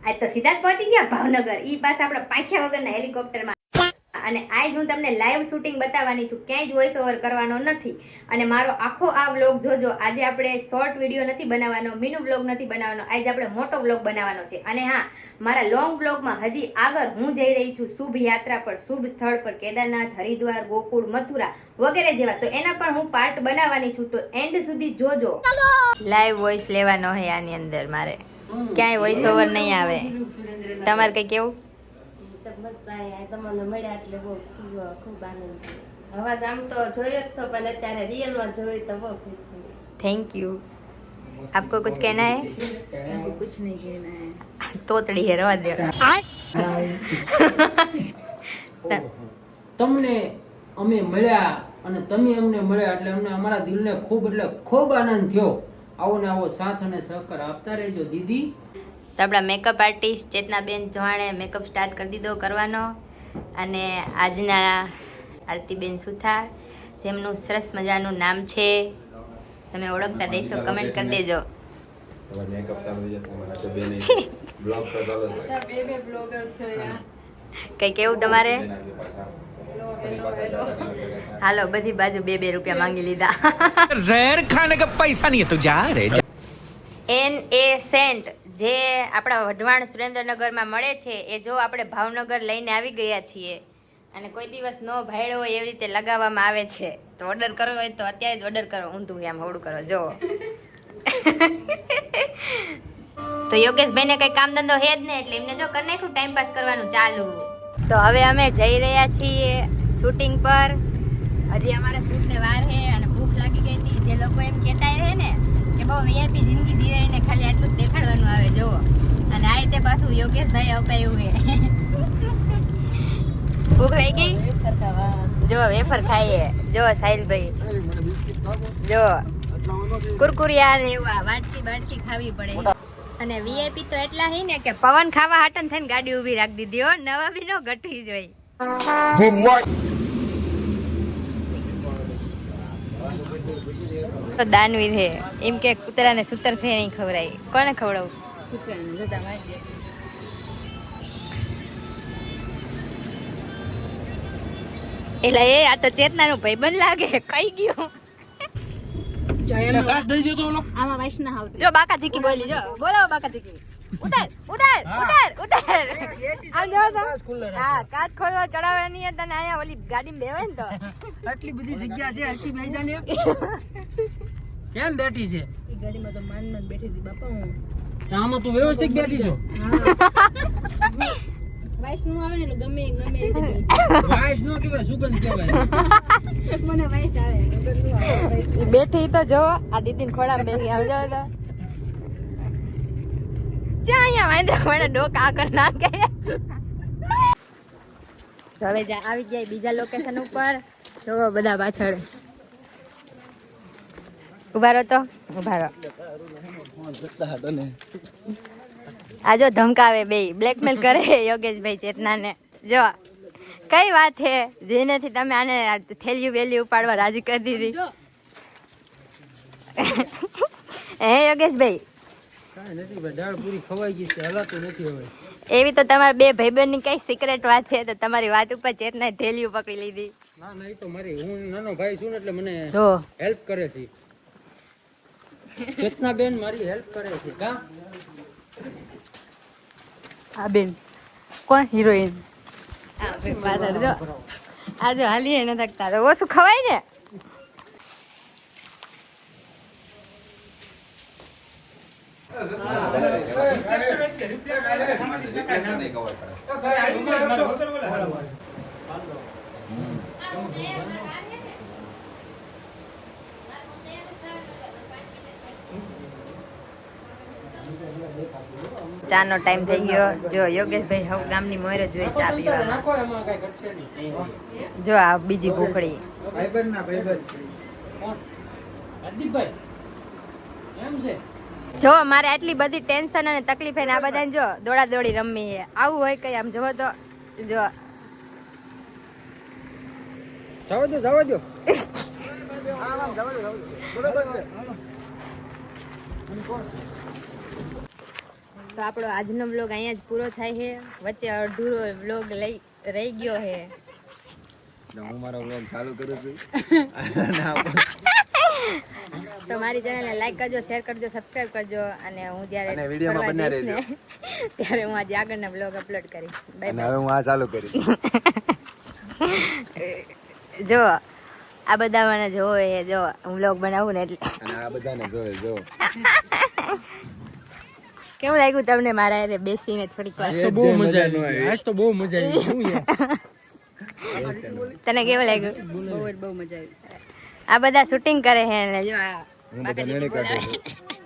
આજ તો સીધા જ પહોંચી ગયા ભાવનગર. ઈ પાસે આપણે પાંખ્યા વગરના હેલિકોપ્ટરમાં. અને આજ હું તમને લાઈવ શૂટિંગ બતાવવાની છું, ક્યાંય જ વોઇસ ઓવર કરવાનો નથી. અને મારો આખો આ વ્લોગ જોજો. આજે આપણે શોર્ટ વિડીયો નથી બનાવવાનો, મિનુ વ્લોગ નથી બનાવવાનો, આજે આપણે મોટો વ્લોગ બનાવવાનો છે. અને હા, મારા લોંગ વ્લોગમાં હજી આગળ હું જઈ રહી છું શુભ યાત્રા પર, શુભ સ્થળ પર, કેદારનાથ, હરિદ્વાર, ગોકુળ, મથુરા વગેરે જેવા. તો એના પણ હું પાર્ટ બનાવવાની છું, તો એન્ડ સુધી જોજો. લાઈવ વોઇસ લેવાનો હે આની અંદર, મારે ક્યાંય વોઇસ ઓવર નહીં આવે. તમારે કઈ કેવું? તમને મળ્યા એટલે બહુ ખૂબ આનંદ થયો. અવાજ આમ તો જોયો જ તો, પણ અત્યારે રિયલમાં જોઈ તો બહુ ખુશ થઈ. Thank you. आपको कुछ कहना है? हमको कुछ नहीं कहना है. तोतड़ी है, रवा दे. તમને અમે મળ્યા અને તમે અમને મળ્યા એટલે અમને અમારા દિલને ખૂબ આનંદ થયો. આવો ને આવો સાથ અને સહકાર આપતા રહેજો દીદી. તો આપણા મેકઅપ આર્ટિસ્ટ ચેતનાબેન ચૌહાણે મેકઅપ સ્ટાર્ટ કરી દીધો કરવાનો. અને આજના આરતીબેન સુથાર, જેમનું સરસ મજાનું નામ છે, તમે ઓળખતા દેશો, કમેન્ટ કરી દેજો. કઈ કેવું તમારે? હાલો, બધી બાજુ 2-2 રૂપિયા માંગી લીધા. ઝેર ખાને કા પૈસા નહીં તો જા રે. NA સેન્ટ જે આપણા વઢવાણ સુરેન્દ્રનગરમાં મળે છે, એ જો આપણે ભાવનગર લઈને આવી ગયા છીએ. અને કોઈ દિવસ નો ભાડ્યો હોય એવી રીતે લગાવવામાં આવે છે. તો ઓર્ડર કરવો હોય તો અત્યારે જ ઓર્ડર કરો. ઊંધું આમ હોડું કરો જો. તો યોગેશભાઈને કઈ કામ ધંધો હે જ ને, એટલે એમને જો કરી નાખ્યું ટાઈમ પાસ કરવાનું ચાલુ. તો હવે અમે જઈ રહ્યા છીએ શૂટિંગ પર. હજી અમારા શૂટને વાર છે અને ભૂખ લાગી ગઈ હતી. જે લોકો એમ કહેતા છે ને કે બહુ વીઆઈપી જિંદગી જીવાઈને ખાલી આટલું જ દેખાડવાનું આવે જુઓ. અને આ રીતે પાછું યોગેશભાઈ અપાયું છે. ભૂખ લાગી ગઈ? જો વેફર ખાઈએ. જો સાહિલભાઈ, જો કુરકુરિયા ને એવા વાટકી ખાવી પડે. અને વીઆઈપી તો એટલા હે ને કે પવન ખાવા હાટન થઈને ગાડી ઊભી રાખી દીધી હો. નવા બી નો ઘટી જોઈ. તો દાનવીર હે એમ કે કૂતરાને સૂતર ફે નહીં ખવડાય. કોને ખવડાવું? એટલે એ આ તો ચેતનાનું ભાઈબંધ લાગે. કઈ ગયો? આમાં વૈષ્ણવ આવતી. જો બાકા ચીકી બોલી. જો બોલાવો બાકા ચીકી. ઉતાર ઉતાર ઉતાર ઉતાર. આમ જો તો. હા, કાચ ખોલવા ચડાવવાની હતી અને આયા ઓલી ગાડીમાં બેવાય ને તો આટલી બધી જગ્યા છે, આટલી બેહી જા ને. કેમ બેઠી છે? ઈ ગાડીમાં તો માન બેઠી હતી બાપા હું. આમાં તું વ્યવસ્થિત બેઠી છો? વૈષ્ણવ આવે ને એટલે ગમે વાઈસ નો કહેવાય, સુગંધ કહેવાય. મને વૈસ આવે વગર નું આવે. ઈ બેઠી તો જો આ દીદીને ખોડામાં બેસી આવજો તો ચા અહીંયા વાંદરા વાળા ડોક આ કર નાખે. તો હવે આવી ગયા બીજા લોકેશન ઉપર. જો બધા પાછળ ઉભા રહો. તો ઉભા રહો. આ જો ધમકાવે બે, બ્લેકમેલ કરે યોગેશભાઈ ચેતનાને. જો કઈ વાત છે જેનેથી તમે આને થેલિયું વેલી ઉપાડવા રાજી કરી દીધી? હે યોગેશભાઈ? કાંઈ નથી ભાઈ, દાળ પૂરી ખવાઈ ગઈ છે, હલાતું નથી હવે. એવી તો તમારા બે ભાઈબંધની કઈ સિક્રેટ વાત છે? તો તમારી વાત ઉપર ચેતનાએ થેલિયું પકડી લીધી. ના ના, એ તો મારી, હું નાનો ભાઈ છું ને એટલે મને જો હેલ્પ કરે છે. ચેતના બેન મારી હેલ્પ કરે છે. કા આ બેન કોણ હિરોઈન? પાછળ જો આ જો હાલી ને થકતા તો ઓછું ખવાય ને. ચાનો ટાઈમ થઈ ગયો. જો યોગેશભાઈ હવે ગામની મોરે જોઈએ ચા પીવા. જો આ બીજી ભૂખડી. જો મારે આટલી બધી ટેન્શન અને તકલીફ હે ને આ બધાને જો દોડા દોડી રમવી છે. આવું હોય કઈ? આમ જોવો તો જો જવા દો. તો આપણો આજનો વ્લોગ અહીંયા જ પૂરો થાય છે. વચ્ચે અડધૂરો વ્લોગ રહી ગયો છે. હું મારો વ્લોગ ચાલુ કરું છું. તો મારી ચેનલને લાઈક કરજો, શેર કરજો, સબસ્ક્રાઇબ કરજો અને હું જ્યારે અને વિડીયોમાં ફરવા બન્યા જઈશ ને ત્યારે હું આજે આગળના વ્લોગ અપલોડ કરીશ. બાય અને હવે હું આ ચાલુ કરીશ. જો આ બધા મને જોવે છે, જો હું વ્લોગ બનાવું ને એટલે. અને આ બધાને જોવે જો. કેવું લાગ્યું તમને મારા હારે બેસીને થોડીક વાર? બહુ મજા આવી. આજ તો બહુ મજા આવી. શું યાર? તને કેવું લાગ્યું? બહુ મજા આવી. આ બધા શૂટિંગ કરે છે ને જો આ હું બધા મેળી કાઢું છું.